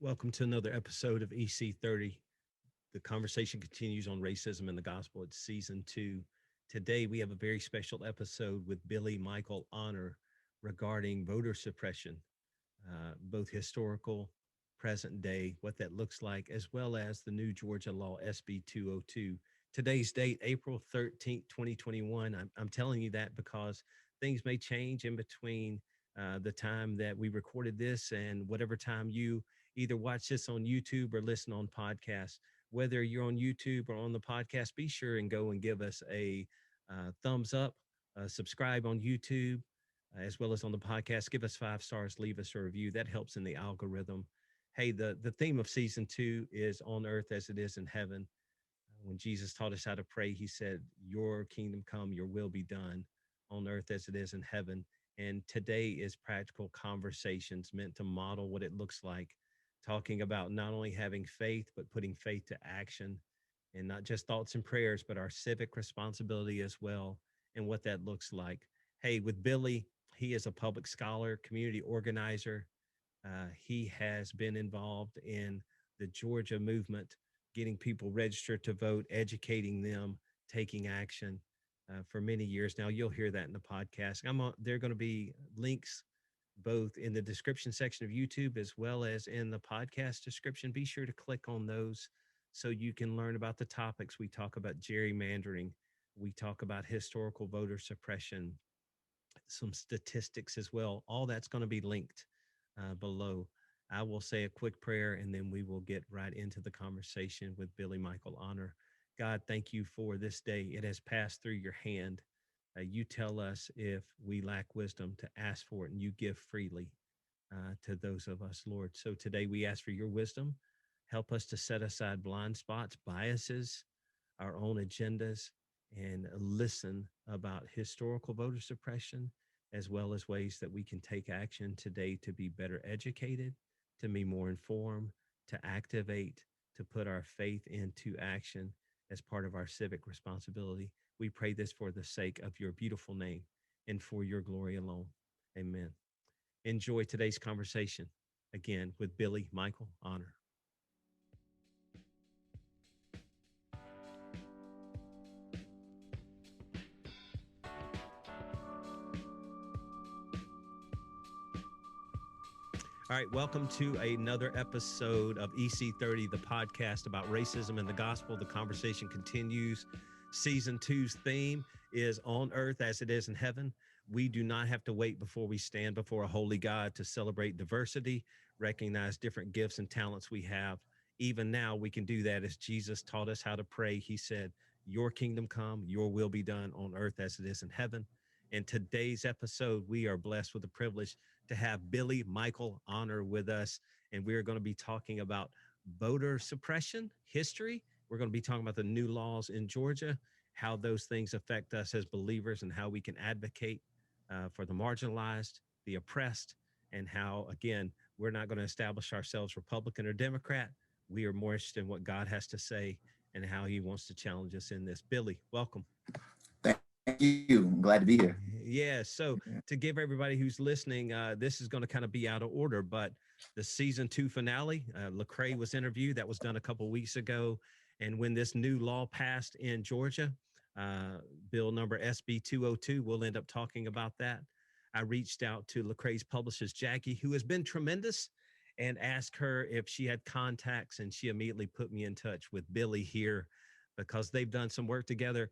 Welcome to another episode of EC30. The conversation continues on racism in the gospel. It's season 2. Today, we have a very special episode with Billy Michael Honor regarding voter suppression, both historical, present day, what that looks like, as well as the new Georgia law, SB 202. Today's date, April 13th, 2021. I'm telling you that because things may change in between the time that we recorded this and whatever time you either watch this on YouTube or listen on podcast. Whether you're on YouTube or on the podcast, be sure and go and give us a thumbs up, subscribe on YouTube, as well as on the podcast. Give us 5 stars, leave us a review. That helps in the algorithm. Hey, the theme of season 2 is on earth as it is in heaven. When Jesus taught us how to pray, he said, your kingdom come, your will be done on earth as it is in heaven. And today is practical conversations meant to model what it looks like, talking about not only having faith, but putting faith to action, and not just thoughts and prayers, but our civic responsibility as well, and what that looks like. Hey, with Billy, he is a public scholar, community organizer. He has been involved in the Georgia movement, getting people registered to vote, educating them, taking action for many years now. You'll hear that in the podcast. There are going to be links both in the description section of YouTube as well as in the podcast description. Be sure to click on those so you can learn about the topics. We talk about gerrymandering. We talk about historical voter suppression, some statistics as well. All that's going to be linked below. I will say a quick prayer and then we will get right into the conversation with Billy Michael Honor. God, thank you for this day. It has passed through your hand. You tell us if we lack wisdom to ask for it, and you give freely to those of us, Lord. So today we ask for your wisdom. Help us to set aside blind spots, biases, our own agendas, and listen about historical voter suppression, as well as ways that we can take action today to be better educated, to be more informed, to activate, to put our faith into action as part of our civic responsibility. We pray this for the sake of your beautiful name and for your glory alone. Amen. Enjoy today's conversation again with Billy Michael Honor. All right, welcome to another episode of EC30, the podcast about racism and the gospel. The conversation continues. Season 2's theme is on earth as it is in heaven. We do not have to wait before we stand before a holy God to celebrate diversity, recognize different gifts and talents we have. Even now, we can do that as Jesus taught us how to pray. He said, your kingdom come, your will be done on earth as it is in heaven. In today's episode, we are blessed with the privilege to have Billy Michael Honor with us, and we're going to be talking about voter suppression history. We're going to be talking about the new laws in Georgia, how those things affect us as believers, and how we can advocate for the marginalized, the oppressed, and how, again, we're not going to establish ourselves Republican or Democrat. We are more interested in what God has to say and how he wants to challenge us in this. Billy, welcome. Thank you. I'm glad to be here. Yeah. So to give everybody who's listening, this is going to kind of be out of order, but the season 2 finale, Lecrae was interviewed. That was done a couple of weeks ago. And when this new law passed in Georgia, bill number SB 202, we'll end up talking about that. I reached out to Lecrae's publicist, Jackie, who has been tremendous, and asked her if she had contacts. And she immediately put me in touch with Billy here because they've done some work together.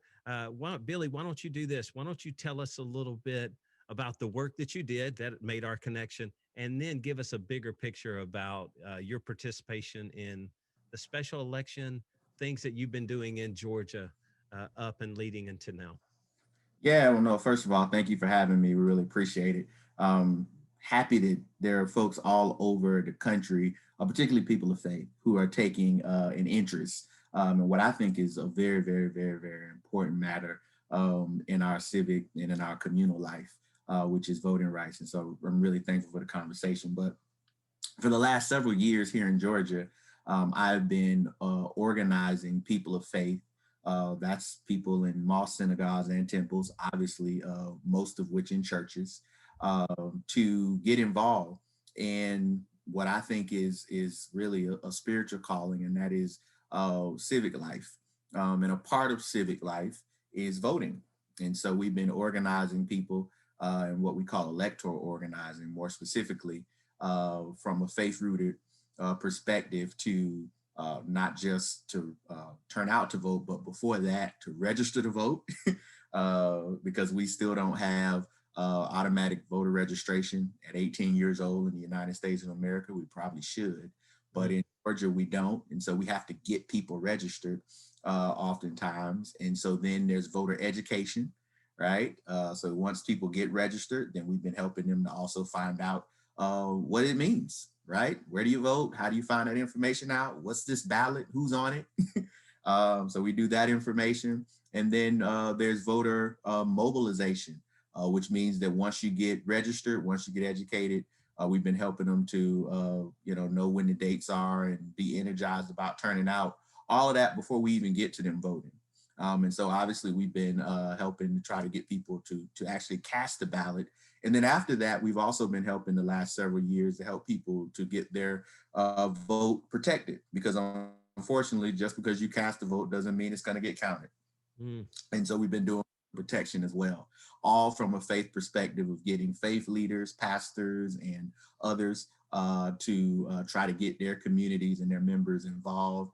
Billy, why don't you do this? Why don't you tell us a little bit about the work that you did that made our connection, and then give us a bigger picture about your participation in the special election, things that you've been doing in Georgia up and leading into now. Yeah, well, no, first of all, thank you for having me. We really appreciate it. Happy that there are folks all over the country, particularly people of faith, who are taking an interest in what I think is a very, very, very, very important matter in our civic and in our communal life, which is voting rights. And so I'm really thankful for the conversation. But for the last several years here in Georgia, I've been organizing people of faith. That's people in mosques, synagogues, and temples, obviously, most of which in churches, to get involved in what I think is really a spiritual calling, and that is civic life. And a part of civic life is voting. And so we've been organizing people in what we call electoral organizing, more specifically from a faith-rooted perspective to not just to turn out to vote, but before that to register to vote, because we still don't have automatic voter registration at 18 years old in the United States of America. We probably should, but in Georgia we don't, and so we have to get people registered oftentimes. And so then there's voter education, right? So once people get registered, then we've been helping them to also find out what it means, right? Where do you vote? How do you find that information out? What's this ballot? Who's on it? So we do that information. And then there's voter mobilization, which means that once you get registered, once you get educated, we've been helping them to, know when the dates are and be energized about turning out. All of that before we even get to them voting. And so obviously we've been helping to try to get people to actually cast the ballot. And then after that, we've also been helping the last several years to help people to get their vote protected, because unfortunately, just because you cast a vote doesn't mean it's going to get counted. Mm. And so we've been doing protection as well, all from a faith perspective of getting faith leaders, pastors, and others to try to get their communities and their members involved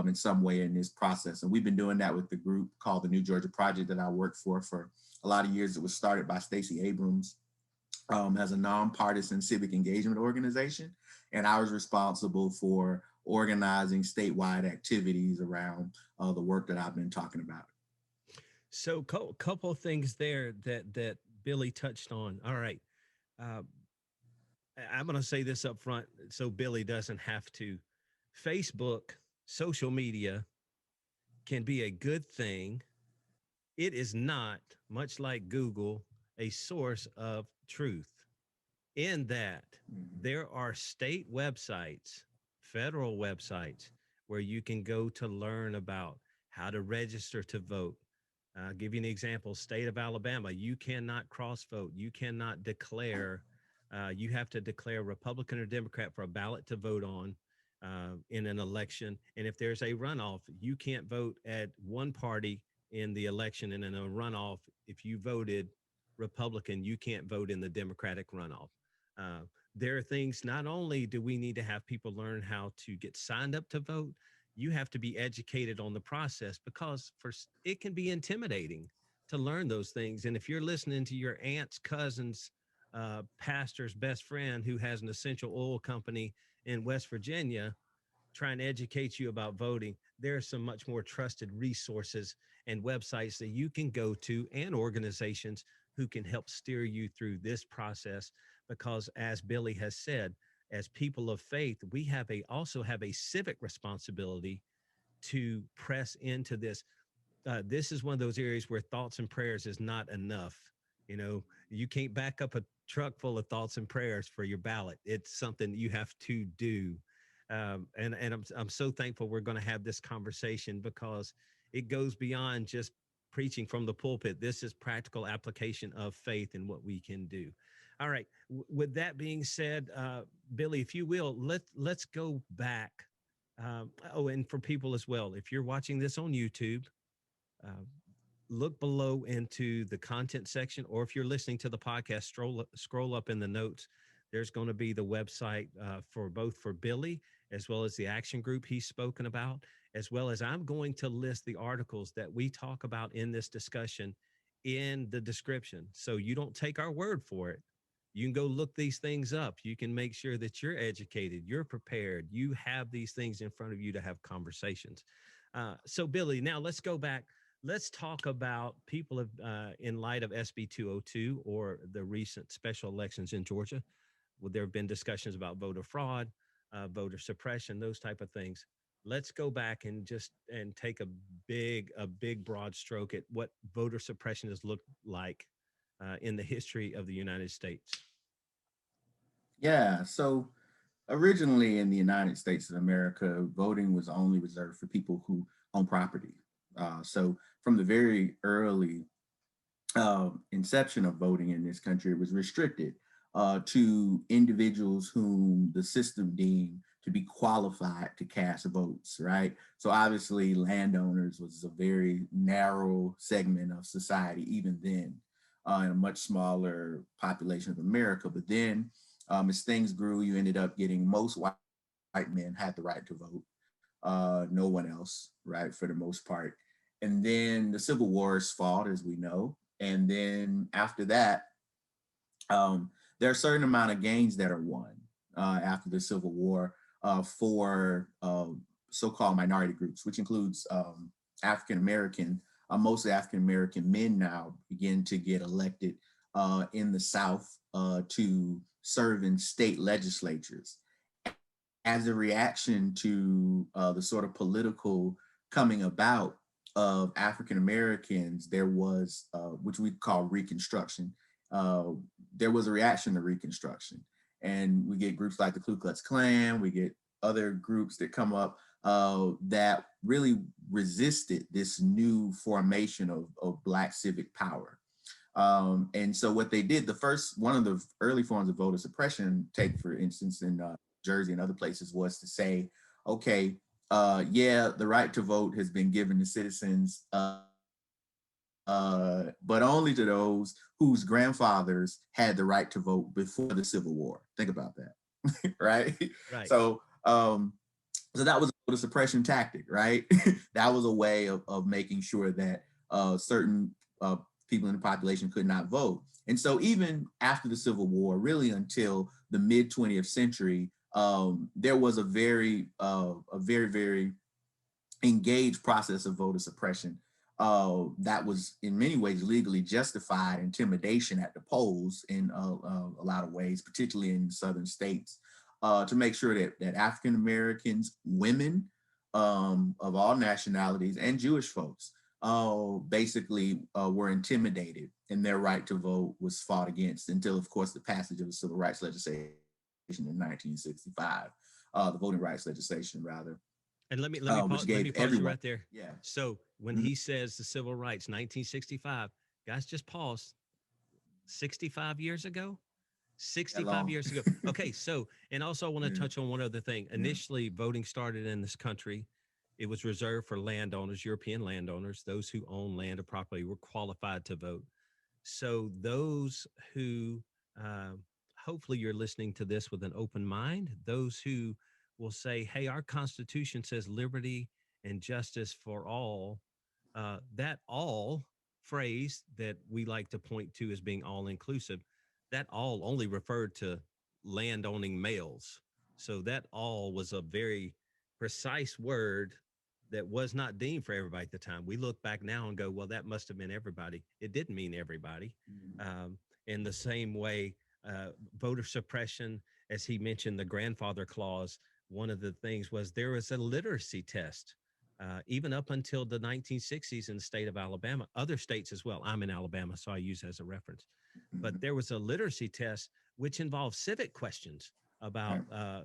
in some way in this process. And we've been doing that with the group called the New Georgia Project that I worked for a lot of years. It was started by Stacey Abrams as a non-partisan civic engagement organization. And I was responsible for organizing statewide activities around the work that I've been talking about. So, couple of things there that Billy touched on. All right, uh, I'm going to say this up front, so Billy doesn't have to. Facebook, social media can be a good thing. It is not, much like Google, a source of truth. In that Mhm. there are state websites, federal websites, where you can go to learn about how to register to vote. I'll give you an example. State of Alabama, you cannot cross vote. You cannot declare. You have to declare Republican or Democrat for a ballot to vote on in an election. And if there's a runoff, you can't vote at one party in the election. And in a runoff, if you voted Republican, you can't vote in the Democratic runoff. Uh, there are things, not only do we need to have people learn how to get signed up to vote, you have to be educated on the process, because it can be intimidating to learn those things. And if you're listening to your aunt's cousin's pastor's best friend who has an essential oil company in West Virginia trying to educate you about voting, there are some much more trusted resources and websites that you can go to, and organizations who can help steer you through this process. Because as Billy has said, as people of faith, we also have a civic responsibility to press into this. This is one of those areas where thoughts and prayers is not enough. You can't back up a truck full of thoughts and prayers for your ballot. It's something you have to do. And I'm so thankful we're going to have this conversation, because it goes beyond just preaching from the pulpit. This is practical application of faith and what we can do. All right. With that being said, Billy, if you will, let's go back. And for people as well, if you're watching this on YouTube, uh, look below into the content section, or if you're listening to the podcast, scroll up in the notes. There's going to be the website for Billy, as well as the action group he's spoken about, as well as I'm going to list the articles that we talk about in this discussion in the description. So you don't take our word for it. You can go look these things up. You can make sure that you're educated, you're prepared, you have these things in front of you to have conversations. So Billy, now let's go back. Let's talk about people in light of SB 202 or the recent special elections in Georgia. Well, there have been discussions about voter fraud, voter suppression, those type of things. Let's go back and take a big broad stroke at what voter suppression has looked like in the history of the United States. Yeah, so originally in the United States of America, voting was only reserved for people who own property. So from the very early inception of voting in this country, it was restricted to individuals whom the system deemed to be qualified to cast votes, right? So obviously, landowners was a very narrow segment of society, even then, in a much smaller population of America. But then, as things grew, you ended up getting most white men had the right to vote, no one else, right, for the most part. And then the Civil Wars fought, as we know. And then after that, there are a certain amount of gains that are won after the Civil War for so-called minority groups, which includes African American. Mostly African American men now begin to get elected in the South to serve in state legislatures as a reaction to the sort of political coming about of African Americans. There was, which we call Reconstruction. Uh, there was a reaction to Reconstruction, and we get groups like the Ku Klux Klan. We get other groups that come up that really resisted this new formation of Black civic power. And so what they did, one of the early forms of voter suppression, take for instance in Jersey and other places, was to say, okay, yeah, the right to vote has been given to citizens, but only to those whose grandfathers had the right to vote before the Civil War. Think about that, right? Right. So, so that was a voter suppression tactic, right? That was a way of making sure that certain people in the population could not vote. And so even after the Civil War, really until the mid 20th century, there was a very engaged process of voter suppression that was in many ways legally justified intimidation at the polls in a lot of ways, particularly in southern states, to make sure that African Americans, women of all nationalities, and Jewish folks basically were intimidated, and their right to vote was fought against until, of course, the passage of the civil rights legislation in 1965, the voting rights legislation, rather, And which let me gave pause you everyone, right there. yeah. So when Mhm. he says the civil rights 1965, guys, just pause. 65 years ago? That 65 long. years ago. Okay, so and also I want to Yeah, touch on one other thing. yeah. Initially, voting started in this country. It was reserved for landowners, European landowners, those who own land or property were qualified to vote. So those who uh, hopefully you're listening to this with an open mind, those who will say, hey, our Constitution says liberty and justice for all, that all phrase that we like to point to as being all inclusive, that all only referred to land owning males. So that all was a very precise word that was not deemed for everybody at the time. We look back now and go, well, that must have been everybody. It didn't mean everybody. Mhm. In the same way, voter suppression, as he mentioned, the grandfather clause, one of the things was there was a literacy test. Even up until the 1960s in the state of Alabama, other states as well. I'm in Alabama, so I use it as a reference. But Mhm. there was a literacy test which involved civic questions about Right.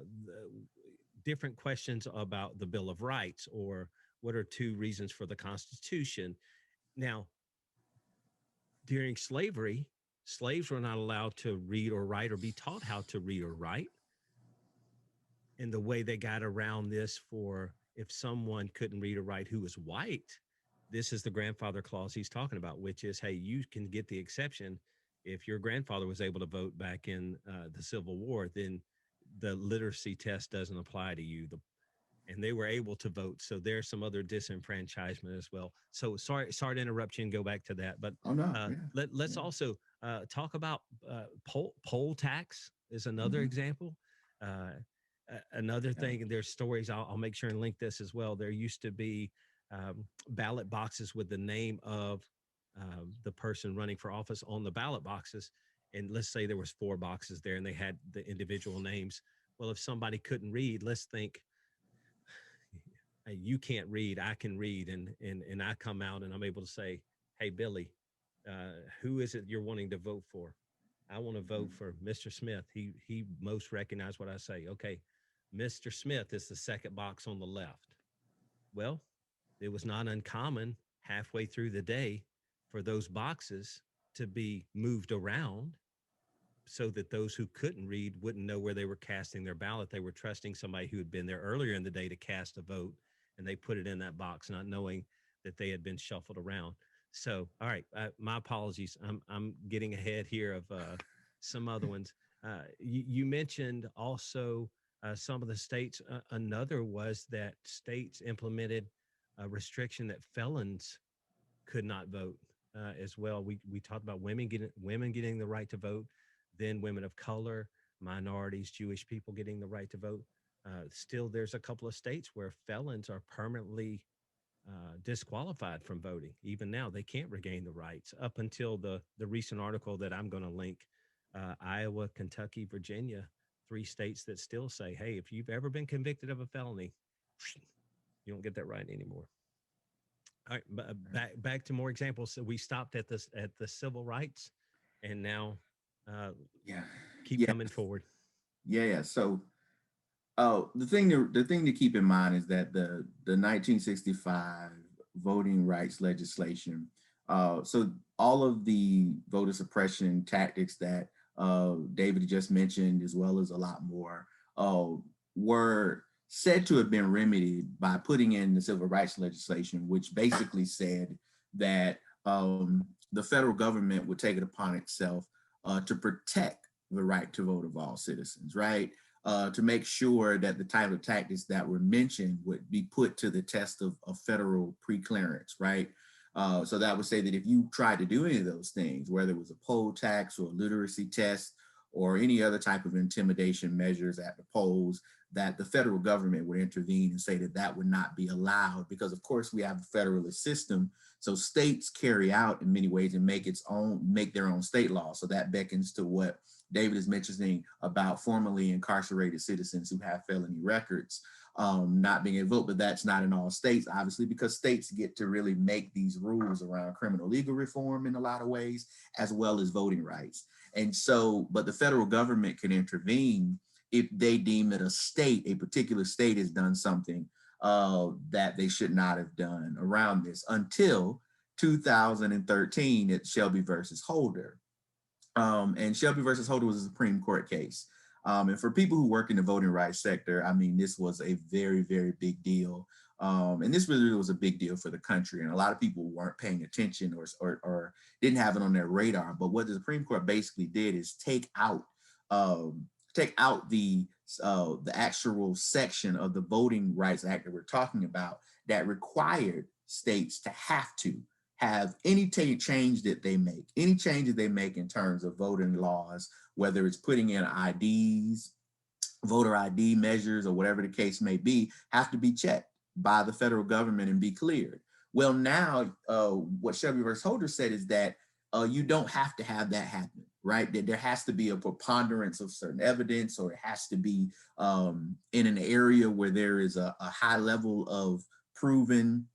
different questions about the Bill of Rights or what are two reasons for the Constitution. Now, during slavery, slaves were not allowed to read or write or be taught how to read or write. And the way they got around this for if someone couldn't read or write who was white, this is the grandfather clause he's talking about, which is, hey, you can get the exception. If your grandfather was able to vote back in the Civil War, then the literacy test doesn't apply to you. And they were able to vote. So there's some other disenfranchisement as well. So sorry to interrupt you and go back to that, but Oh no, yeah, let's yeah. also talk about poll tax is another Mhm. example. Another Yeah. thing, and there's stories. I'll make sure and link this as well. There used to be ballot boxes with the name of the person running for office on the ballot boxes, and let's say there was four boxes there, and they had the individual names. Well, if somebody couldn't read, let's think you can't read, I can read, and I come out and I'm able to say, hey Billy, who is it you're wanting to vote for? I want to vote Mhm. for Mr. Smith. He most recognized what I say. Okay, Mr. Smith is the second box on the left. Well, it was not uncommon halfway through the day for those boxes to be moved around so that those who couldn't read wouldn't know where they were casting their ballot. They were trusting somebody who had been there earlier in the day to cast a vote, and they put it in that box, not knowing that they had been shuffled around. So, all right, my apologies. I'm getting ahead here of some other ones. You mentioned also some of the states. Another was that states implemented a restriction that felons could not vote as well. We talked about women getting the right to vote, then women of color, minorities, Jewish people getting the right to vote. Still, there's a couple of states where felons are permanently disqualified from voting. Even now, they can't regain the rights up until the recent article that I'm going to link. Iowa, Kentucky, Virginia, three states that still say, hey, if you've ever been convicted of a felony, you don't get that right anymore. All right, back to more examples. So we stopped at the civil rights, and now uh, Yeah. keep Yeah. coming forward. Yeah. So the thing to keep in mind is that the 1965 voting rights legislation, so all of the voter suppression tactics that David just mentioned, as well as a lot more, uh, were said to have been remedied by putting in the civil rights legislation, which basically said that the federal government would take it upon itself to protect the right to vote of all citizens, right? To make sure that the type of tactics that were mentioned would be put to the test of federal preclearance, right? So that would say that if you tried to do any of those things, whether it was a poll tax or a literacy test or any other type of intimidation measures at the polls, that the federal government would intervene and say that that would not be allowed because, of course, we have a federalist system. So states carry out in many ways and make their own state law. So that beckons to what David is mentioning about formerly incarcerated citizens who have felony records not being able to vote, but that's not in all states, obviously, because states get to really make these rules around criminal legal reform in a lot of ways, as well as voting rights. And so, but the federal government can intervene if they deem that a particular state has done something that they should not have done around this until 2013 at Shelby versus Holder. And Shelby versus Holder was a Supreme Court case. And for people who work in the voting rights sector, I mean, this was a very, very big deal. And this really was a big deal for the country. And a lot of people weren't paying attention or didn't have it on their radar. But what the Supreme Court basically did is take out the actual section of the Voting Rights Act that we're talking about that required states to have to have any change that they make, any changes they make in terms of voting laws, whether it's putting in IDs, voter ID measures, or whatever the case may be, have to be checked by the federal government and be cleared. Well, now what Shelby versus Holder said is that you don't have to have that happen, right? That there has to be a preponderance of certain evidence, or it has to be in an area where there is a high level of proven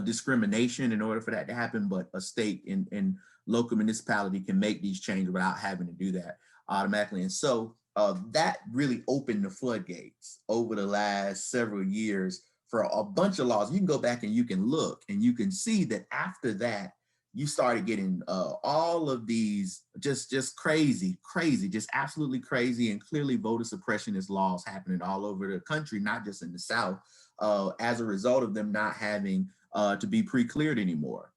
discrimination in order for that to happen. But a state and local municipality can make these changes without having to do that automatically. And so that really opened the floodgates over the last several years for a bunch of laws. You can go back and you can look and you can see that after that, you started getting all of these just crazy, just absolutely crazy and clearly voter suppressionist laws happening all over the country, not just in the South, as a result of them not having to be pre-cleared anymore,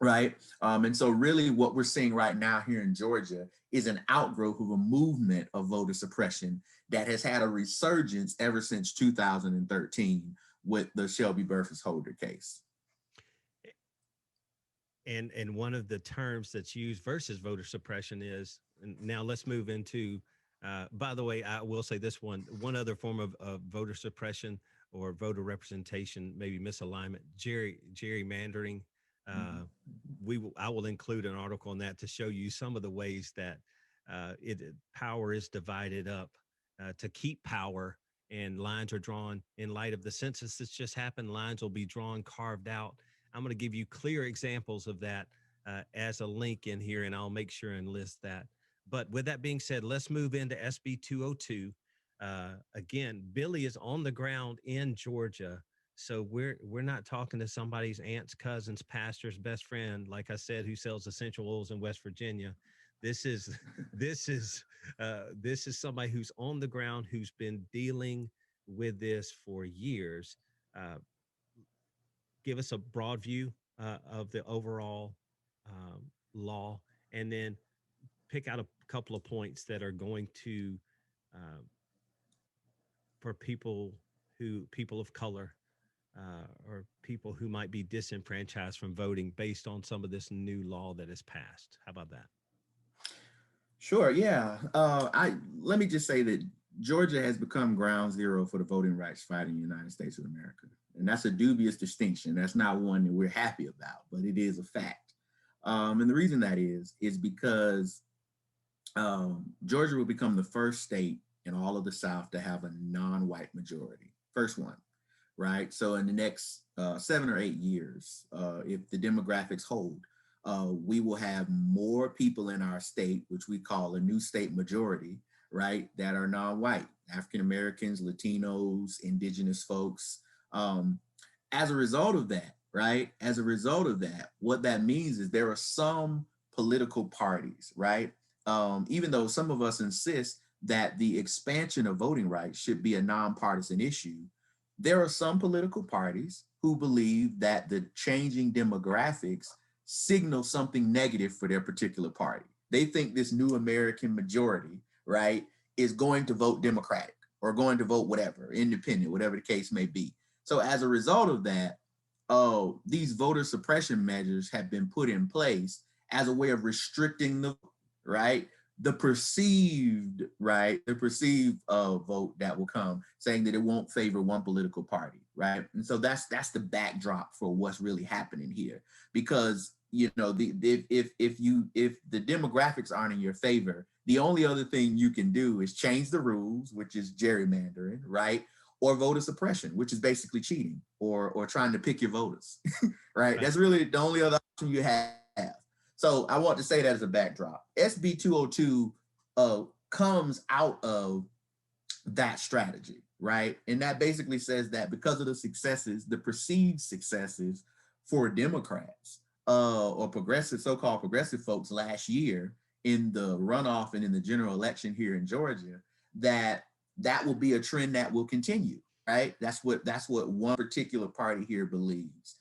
right? And so really what we're seeing right now here in Georgia is an outgrowth of a movement of voter suppression that has had a resurgence ever since 2013 with the Shelby versus Holder case. And one of the terms that's used versus voter suppression is, and now let's move into, by the way, I will say this one other form of voter suppression or voter representation, maybe misalignment, gerrymandering. Uh, I will include an article on that to show you some of the ways that power is divided up to keep power, and lines are drawn in light of the census that's just happened. Lines will be drawn, carved out. I'm going to give you clear examples of that as a link in here, and I'll make sure and list that. But with that being said, let's move into SB 202. Again, Billy is on the ground in Georgia, so we're not talking to somebody's aunt's cousin's pastor's best friend, like I said, who sells essential oils in West Virginia. This is this is this is somebody who's on the ground, who's been dealing with this for years. Uh, give us a broad view of the overall law, and then pick out a couple of points that are going to uh, for people of color or people who might be disenfranchised from voting based on some of this new law that has passed. How about that? Sure, yeah. I let me just say that Georgia has become ground zero for the voting rights fight in the United States of America. And that's a dubious distinction. That's not one that we're happy about, but it is a fact. And the reason that is because Georgia will become the first state in all of the South to have a non-white majority. First one, right? So in the next 7 or 8 years, if the demographics hold, we will have more people in our state, which we call a new state majority, right, that are non-white, African Americans, Latinos, indigenous folks. Um, as a result of that, right, as a result of that, what that means is there are some political parties, right, even though some of us insist that the expansion of voting rights should be a nonpartisan issue, there are some political parties who believe that the changing demographics signal something negative for their particular party. They think this new American majority, right, is going to vote Democratic or going to vote whatever, independent, whatever the case may be. So as a result of that, these voter suppression measures have been put in place as a way of restricting right, the perceived vote that will come, saying that it won't favor one political party, right? And so that's the backdrop for what's really happening here, because you know if the demographics aren't in your favor, the only other thing you can do is change the rules, which is gerrymandering, right? Or voter suppression, which is basically cheating or trying to pick your voters, right? That's really the only other option you have. So I want to say that as a backdrop. SB 202 comes out of that strategy, right? And that basically says that because of the successes, the perceived successes for Democrats or progressive, so-called progressive folks last year in the runoff and in the general election here in Georgia, that will be a trend that will continue, right? That's what one particular party here believes.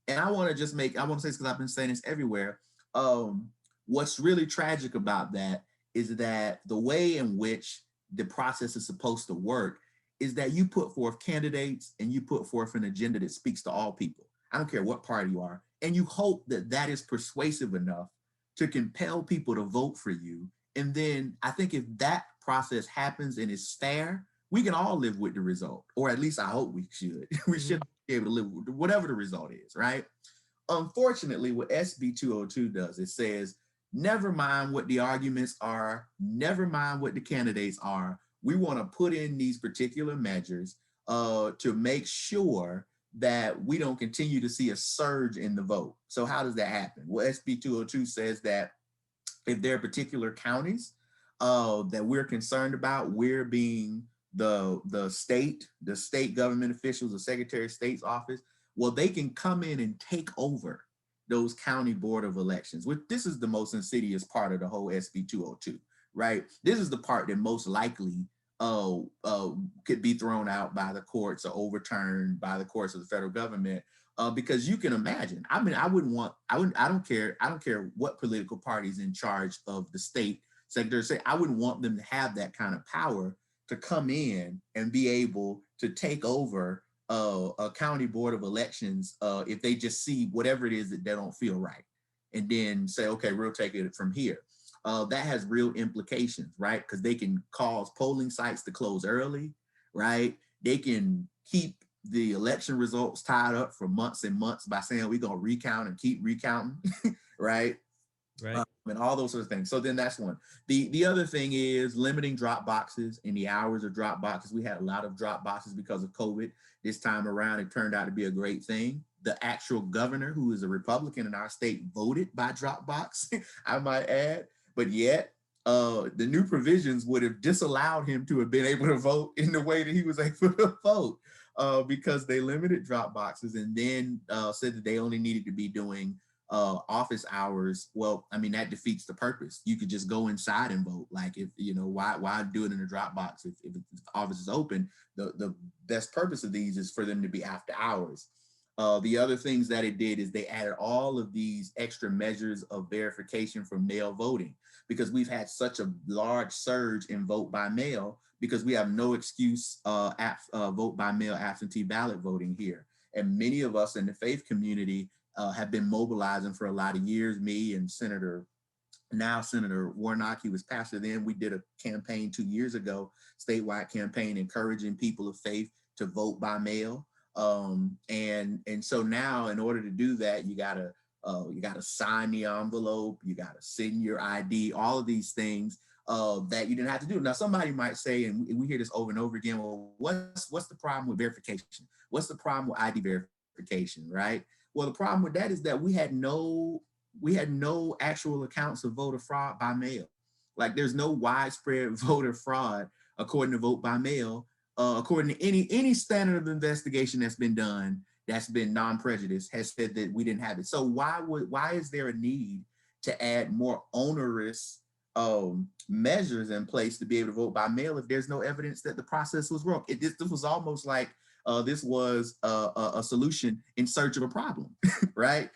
And I want to say this because I've been saying this everywhere. What's really tragic about that is that the way in which the process is supposed to work is that you put forth candidates and you put forth an agenda that speaks to all people. I don't care what party you are. And you hope that that is persuasive enough to compel people to vote for you. And then I think if that process happens and is fair, we can all live with the result, or at least I hope we should. We should be able to live with whatever the result is, right? Unfortunately, what SB 202 does, it says, never mind what the arguments are, never mind what the candidates are. We want to put in these particular measures to make sure that we don't continue to see a surge in the vote. So how does that happen? Well, SB 202 says that if there are particular counties that we're concerned about, we're being the state government officials, the Secretary of State's office, well, they can come in and take over those county board of elections, which this is the most insidious part of the whole SB 202, right? This is the part that most likely could be thrown out by the courts or overturned by the courts of the federal government. Because you can imagine, I don't care what political party is in charge of the state Secretary of State. I wouldn't want them to have that kind of power to come in and be able to take over a county board of elections if they just see whatever it is that they don't feel right, and then say, okay, we'll take it from here. That has real implications, right? Because they can cause polling sites to close early, right? They can keep the election results tied up for months and months by saying we're going to recount and keep recounting, right? Right. And all those sorts of things. So then that's one. The other thing is limiting drop boxes and the hours of drop boxes. We had a lot of drop boxes because of COVID. This time around, it turned out to be a great thing. The actual governor, who is a Republican in our state, voted by drop box, I might add. But yet, the new provisions would have disallowed him to have been able to vote in the way that he was able to vote because they limited drop boxes and then said that they only needed to be doing office hours, well, I mean, that defeats the purpose. You could just go inside and vote. Like, if you know, why do it in a drop box if the office is open? The best purpose of these is for them to be after hours. The other things that it did is they added all of these extra measures of verification for mail voting, because we've had such a large surge in vote by mail, because we have no excuse vote by mail absentee ballot voting here. And many of us in the faith community have been mobilizing for a lot of years. Me and Senator Warnock, he was pastor then. We did a campaign 2 years ago, statewide campaign, encouraging people of faith to vote by mail. And so now, in order to do that, you gotta sign the envelope, you gotta send your ID, all of these things that you didn't have to do. Now, somebody might say, and we hear this over and over again, well, what's the problem with verification? What's the problem with ID verification, right? Well, the problem with that is that we had no actual accounts of voter fraud by mail. Like, there's no widespread voter fraud according to vote by mail. According to any standard of investigation that's been done, that's been non-prejudiced, has said that we didn't have it. So why is there a need to add more onerous measures in place to be able to vote by mail if there's no evidence that the process was wrong? This was almost like this was a solution in search of a problem, right?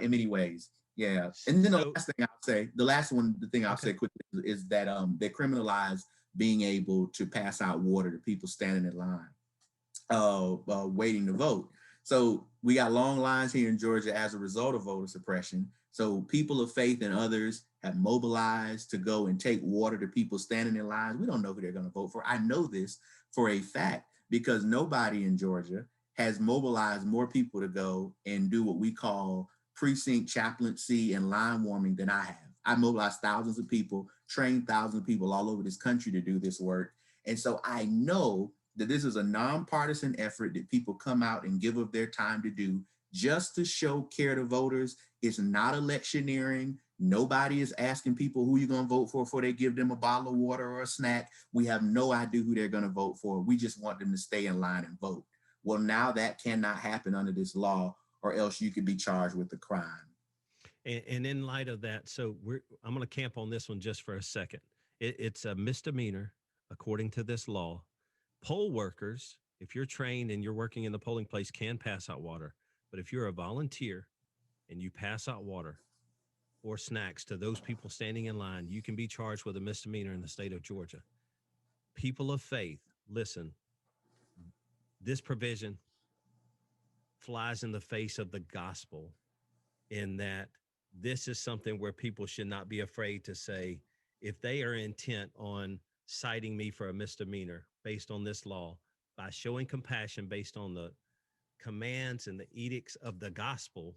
In many ways. Yeah. And then the thing I'll say quickly is that they criminalize being able to pass out water to people standing in line, waiting to vote. So we got long lines here in Georgia as a result of voter suppression. So people of faith and others have mobilized to go and take water to people standing in lines. We don't know who they're going to vote for. I know this for a fact because nobody in Georgia has mobilized more people to go and do what we call precinct chaplaincy and line warming than I have. I mobilized thousands of people, trained thousands of people all over this country to do this work. And so I know that this is a nonpartisan effort that people come out and give of their time to do just to show care to voters. It's not electioneering. Nobody is asking people who you're going to vote for before they give them a bottle of water or a snack. We have no idea who they're going to vote for. We just want them to stay in line and vote. Well, now that cannot happen under this law, or else you could be charged with a crime. And in light of that, so I'm going to camp on this one just for a second. It's a misdemeanor according to this law. Poll workers, if you're trained and you're working in the polling place, can pass out water. But if you're a volunteer and you pass out water or snacks to those people standing in line, you can be charged with a misdemeanor in the state of Georgia. People of faith, listen, this provision flies in the face of the gospel in that this is something where people should not be afraid to say, if they are intent on citing me for a misdemeanor based on this law, by showing compassion based on the commands and the edicts of the gospel,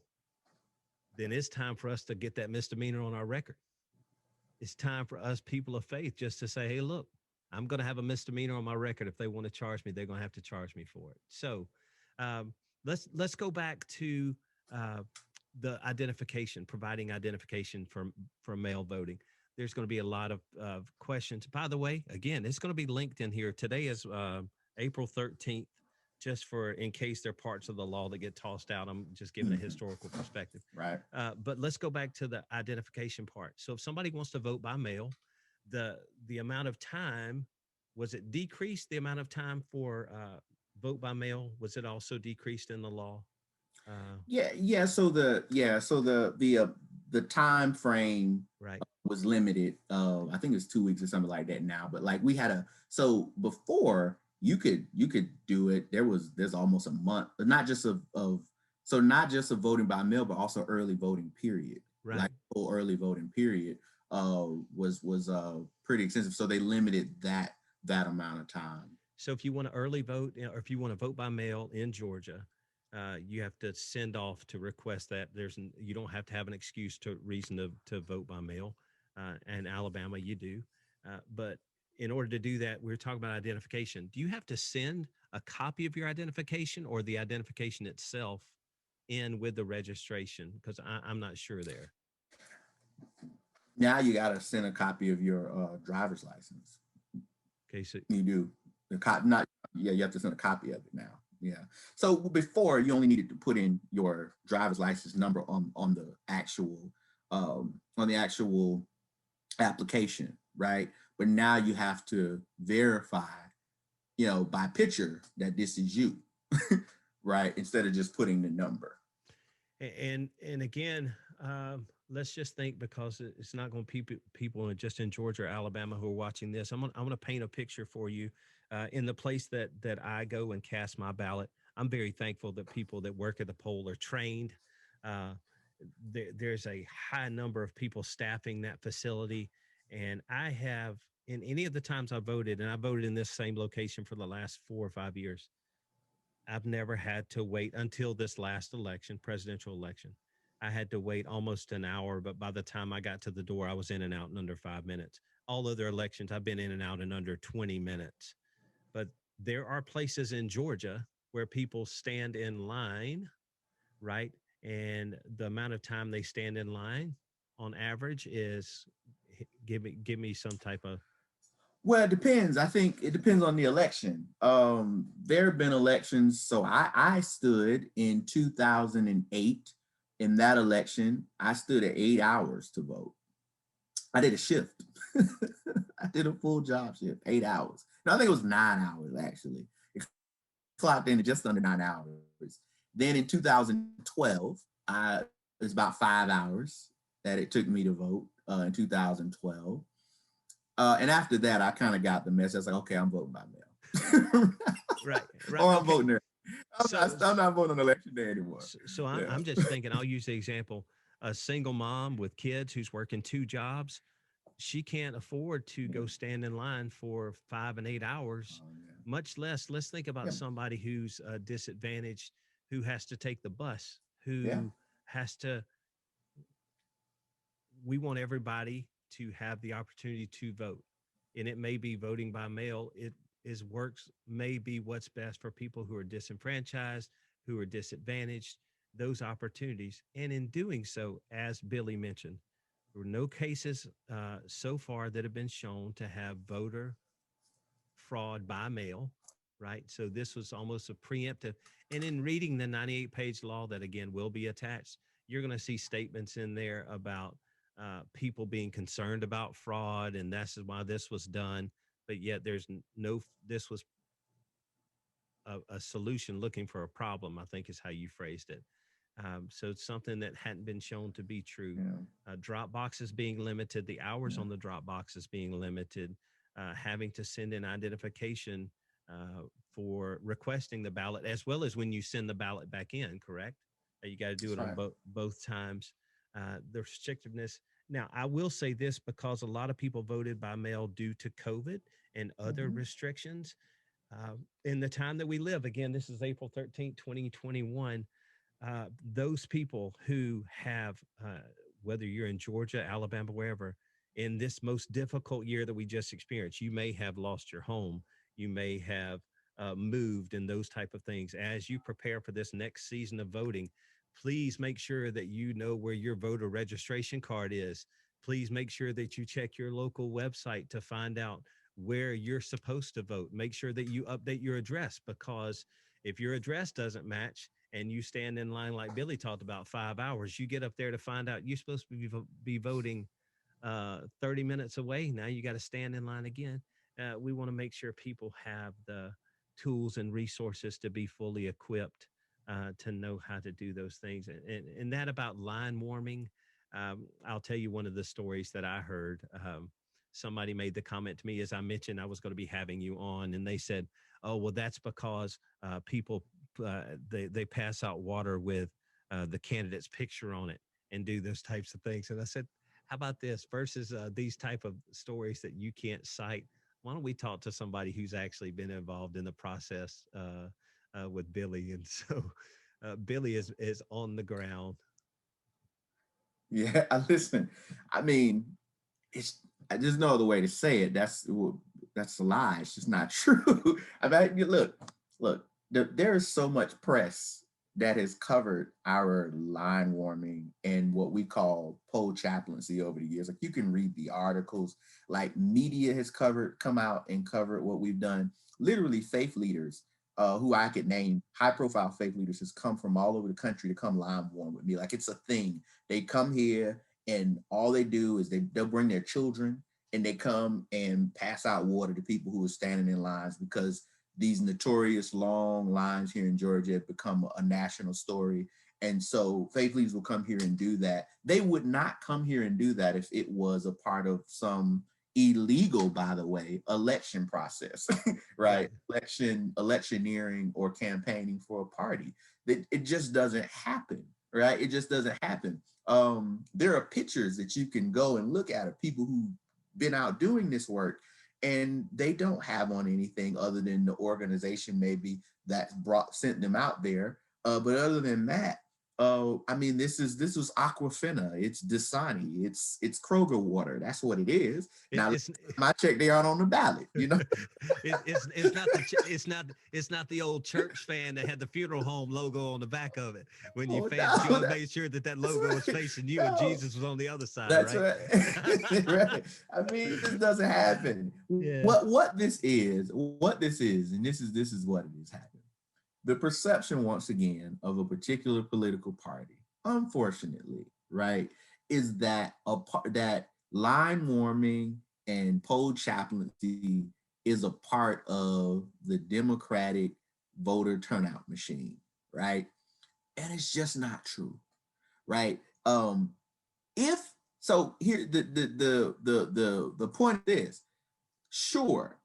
then it's time for us to get that misdemeanor on our record. It's time for us, people of faith, just to say, hey, look, I'm going to have a misdemeanor on my record. If they want to charge me, they're going to have to charge me for it. So let's go back to the identification, providing identification for mail voting. There's going to be a lot of questions. By the way, again, it's going to be linked in here. Today is April 13th, just for in case there are parts of the law that get tossed out. I'm just giving a historical perspective. Right. But let's go back to the identification part. So if somebody wants to vote by mail, the amount of time, was it decreased? The amount of time for vote by mail, was it also decreased in the law? So the time frame was limited. I think it's 2 weeks or something like that now. But like so before you could do it. There's almost a month, but not just of voting by mail, but also early voting period. Right. Like whole early voting period was pretty extensive. So they limited that amount of time. So if you want to early vote, or if you want to vote by mail in Georgia, you have to send off to request that. You don't have to have an excuse to reason to vote by mail. In Alabama, you do. But in order to do that, we're talking about identification. Do you have to send a copy of your identification or the identification itself in with the registration? Because I'm not sure there. Now you got to send a copy of your driver's license. Okay, so you do. You have to send a copy of it now. Yeah. So before, you only needed to put in your driver's license number on the actual application, right? But now you have to verify, by picture that this is you, right? Instead of just putting the number. And again, let's just think, because it's not going to people just in Georgia or Alabama who are watching this. I'm gonna paint a picture for you. In the place that I go and cast my ballot, I'm very thankful that people that work at the poll are trained. Uh, there's a high number of people staffing that facility, and I have, in any of the times I voted, and I voted in this same location for the last 4 or 5 years, I've never had to wait until this last election, presidential election. I had to wait almost an hour, but by the time I got to the door, I was in and out in under 5 minutes. All other elections, I've been in and out in under 20 minutes. But there are places in Georgia where people stand in line, right? And the amount of time they stand in line on average is, give me some type of. Well, it depends. I think it depends on the election. There have been elections. So I stood in 2008 in that election. I stood at 8 hours to vote. I did a shift. I did a full job shift, 8 hours. No, I think it was 9 hours actually. It clocked in at just under 9 hours. Then in 2012, it was about 5 hours that it took me to vote in 2012. And after that, I kind of got the message. I was like, okay, I'm voting by mail. Right, right. Or I'm Okay. voting there. So, I'm not voting on election day anymore. so Yeah. I'm just thinking, I'll use the example, a single mom with kids who's working two jobs. She can't afford to go stand in line for 5 and 8 hours, Oh, yeah. much less. Let's think about Yeah. somebody who's disadvantaged, who has to take the bus, Yeah. who has to. We want everybody to have the opportunity to vote, and it may be voting by mail. It is works may be what's best for people who are disenfranchised, who are disadvantaged, those opportunities. And in doing so, as Billy mentioned, there were no cases so far that have been shown to have voter fraud by mail, right? So this was almost a preemptive. And in reading the 98-page law that, again, will be attached, you're going to see statements in there about people being concerned about fraud, and that's why this was done. But yet there's no, this was a solution looking for a problem, I think is how you phrased it. So it's something that hadn't been shown to be true. Yeah. Drop boxes being limited, the hours Yeah. on the drop boxes being limited, having to send in identification for requesting the ballot, as well as when you send the ballot back in, correct? You got to do That's it on right. both times. The restrictiveness. Now, I will say this, because a lot of people voted by mail due to COVID and other Mhm. restrictions. In the time that we live, again, this is April 13th, 2021. Those people who have, whether you're in Georgia, Alabama, wherever, in this most difficult year that we just experienced, you may have lost your home, you may have moved, and those type of things. As you prepare for this next season of voting, please make sure that you know where your voter registration card is. Please make sure that you check your local website to find out where you're supposed to vote. Make sure that you update your address, because if your address doesn't match and you stand in line like Billy talked about, 5 hours, you get up there to find out you're supposed to be voting 30 minutes away. Now you got to stand in line again. We want to make sure people have the tools and resources to be fully equipped to know how to do those things. And that about line warming, I'll tell you one of the stories that I heard. Somebody made the comment to me, as I mentioned, I was going to be having you on, and they said, "Oh, well, that's because people they pass out water with the candidate's picture on it and do those types of things." And I said, how about this versus these type of stories that you can't cite? Why don't we talk to somebody who's actually been involved in the process with Billy? And so Billy is on the ground. Yeah. Listen, I mean, it's there's no other way to say it. That's a lie. It's just not true. I mean, look. There is so much press that has covered our line warming and what we call poll chaplaincy over the years. Like, you can read the articles. Like, media has come out and covered what we've done. Literally, faith leaders who I could name, high profile faith leaders, has come from all over the country to come line warm with me. Like it's a thing. They come here and all they do is they'll bring their children and they come and pass out water to people who are standing in lines, because these notorious long lines here in Georgia have become a national story. And so faith leaders will come here and do that. They would not come here and do that if it was a part of some illegal, by the way, election process, right? Electioneering or campaigning for a party. It just doesn't happen, right? It just doesn't happen. There are pictures that you can go and look at of people who've been out doing this work, and they don't have on anything other than the organization maybe that sent them out there. But other than that, I mean, this was Aquafina, it's Dasani, it's Kroger water. That's what it is. It, Now, it's my check, they aren't on the ballot, you know. it's not the old church fan that had the funeral home logo on the back of it. When you Oh fans go no, and made sure that logo was right. facing you and No, Jesus was on the other side, that's right? right. Right. I mean, this doesn't happen. Yeah. What this is, and this is what it is happening. The perception, once again, of a particular political party, unfortunately, right, is that that line warming and poll chaplaincy is a part of the Democratic voter turnout machine, right? And it's just not true, right? If so, here the point is, sure,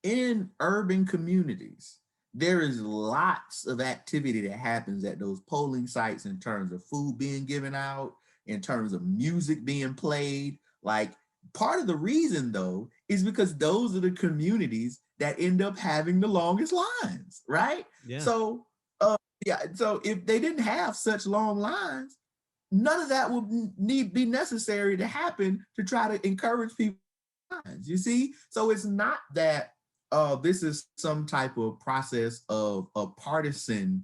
in urban communities, there is lots of activity that happens at those polling sites in terms of food being given out, in terms of music being played. Like, part of the reason, though, is because those are the communities that end up having the longest lines, right? Yeah. So, yeah, so if they didn't have such long lines, none of that would be necessary to happen to try to encourage people. You see, so it's not that this is some type of process of a partisan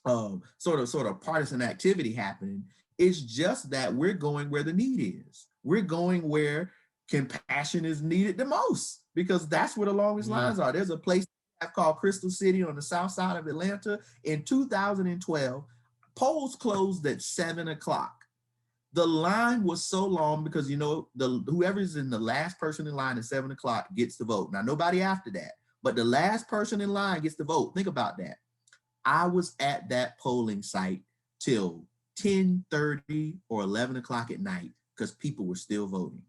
sort of partisan activity happening. It's just that we're going where the need is. We're going where compassion is needed the most, because that's where the longest Mm. lines are. There's a place called Crystal City on the south side of Atlanta. In 2012, polls closed at 7 o'clock. The line was so long because, you know, the whoever's in the last person in line at 7 o'clock gets the vote. Now, nobody after that, but the last person in line gets the vote. Think about that. I was at that polling site till 10:30 or 11 o'clock at night because people were still voting.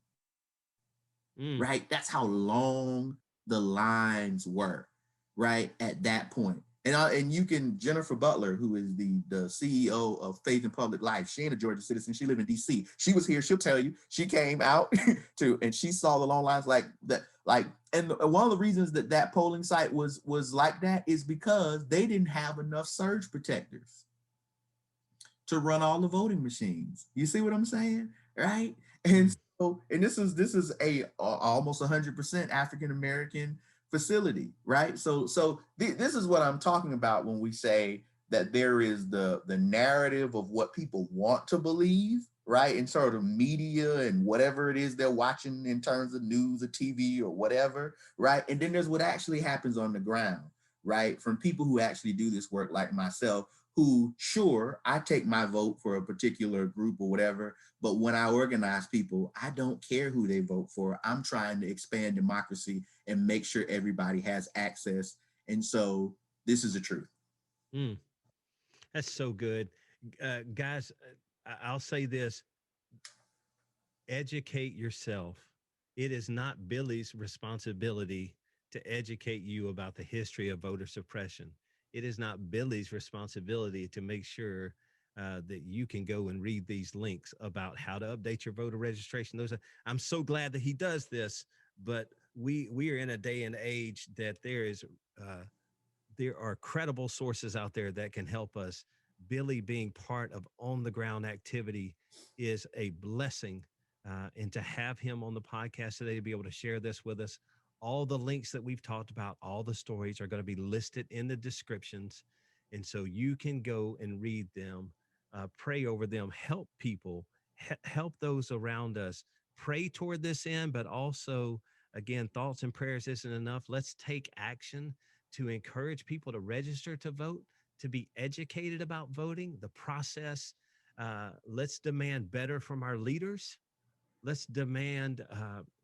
Mm. Right? That's how long the lines were, right? At that point. And you can, Jennifer Butler, who is the CEO of Faith in Public Life, she ain't a Georgia citizen. She live in DC. She was here. She'll tell you. She came out to, and she saw the long lines like that. Like, and one of the reasons that that polling site was like that is because they didn't have enough surge protectors to run all the voting machines. You see what I'm saying, right? And Mm. so, and this is a almost 100% African American facility, right? So this is what I'm talking about when we say that there is the narrative of what people want to believe, right? In sort of media and whatever it is they're watching in terms of news or TV or whatever, right? And then there's what actually happens on the ground, right? From people who actually do this work, like myself, who, sure, I take my vote for a particular group or whatever, but when I organize people, I don't care who they vote for. I'm trying to expand democracy and make sure everybody has access. And so this is the truth. Mm. That's so good. Guys, I'll say this: educate yourself. It is not Billy's responsibility to educate you about the history of voter suppression. It is not Billy's responsibility to make sure that you can go and read these links about how to update your voter registration. I'm so glad that he does this, but we are in a day and age that uh, there are credible sources out there that can help us. Billy being part of on the ground activity is a blessing. And to have him on the podcast today to be able to share this with us, all the links that we've talked about, all the stories are going to be listed in the descriptions. And so you can go and read them, pray over them, help people, help those around us, pray toward this end, but also, again, thoughts and prayers isn't enough. Let's take action to encourage people to register to vote, to be educated about voting, the process. Let's demand better from our leaders. Let's demand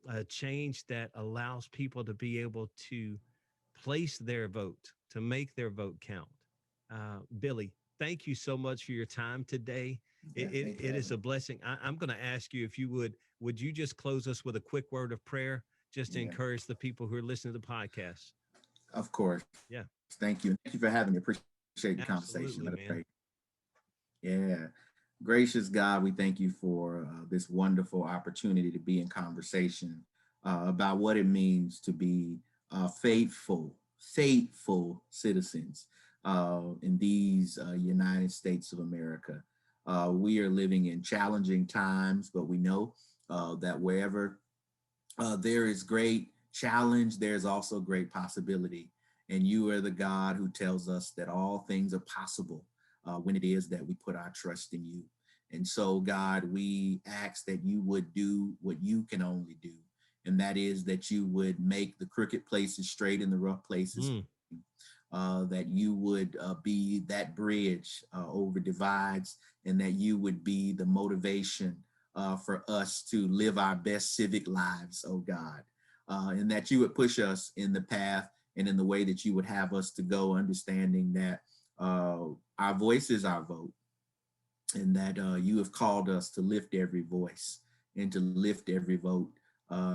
a change that allows people to be able to place their vote, to make their vote count. Billy, thank you so much for your time today. Yeah, It, it, thank you for it is having a me. blessing. I'm going to ask you if you would you just close us with a quick word of prayer just to Yeah, encourage the people who are listening to the podcast? of course. Yeah, Thank you. Thank you for having me. Appreciate the conversation. Let us pray. absolutely, man. Yeah. Gracious God, we thank you for this wonderful opportunity to be in conversation about what it means to be faithful citizens in these United States of America. We are living in challenging times, but we know that wherever there is great challenge, there's also great possibility. And you are the God who tells us that all things are possible when it is that we put our trust in you. And so, God, we ask that you would do what you can only do, and that is that you would make the crooked places straight and the rough places. Mm, That you would be that bridge over divides, and that you would be the motivation for us to live our best civic lives, oh God, and that you would push us in the path and in the way that you would have us to go, understanding that our voice is our vote, and that you have called us to lift every voice and to lift every vote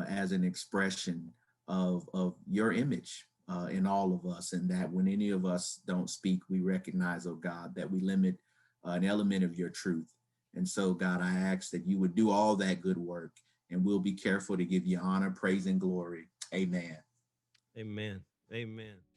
as an expression of your image in all of us. And that when any of us don't speak, we recognize, oh God, that we limit an element of your truth. And so, God, I ask that you would do all that good work, and we'll be careful to give you honor, praise, and glory. Amen. amen. Amen.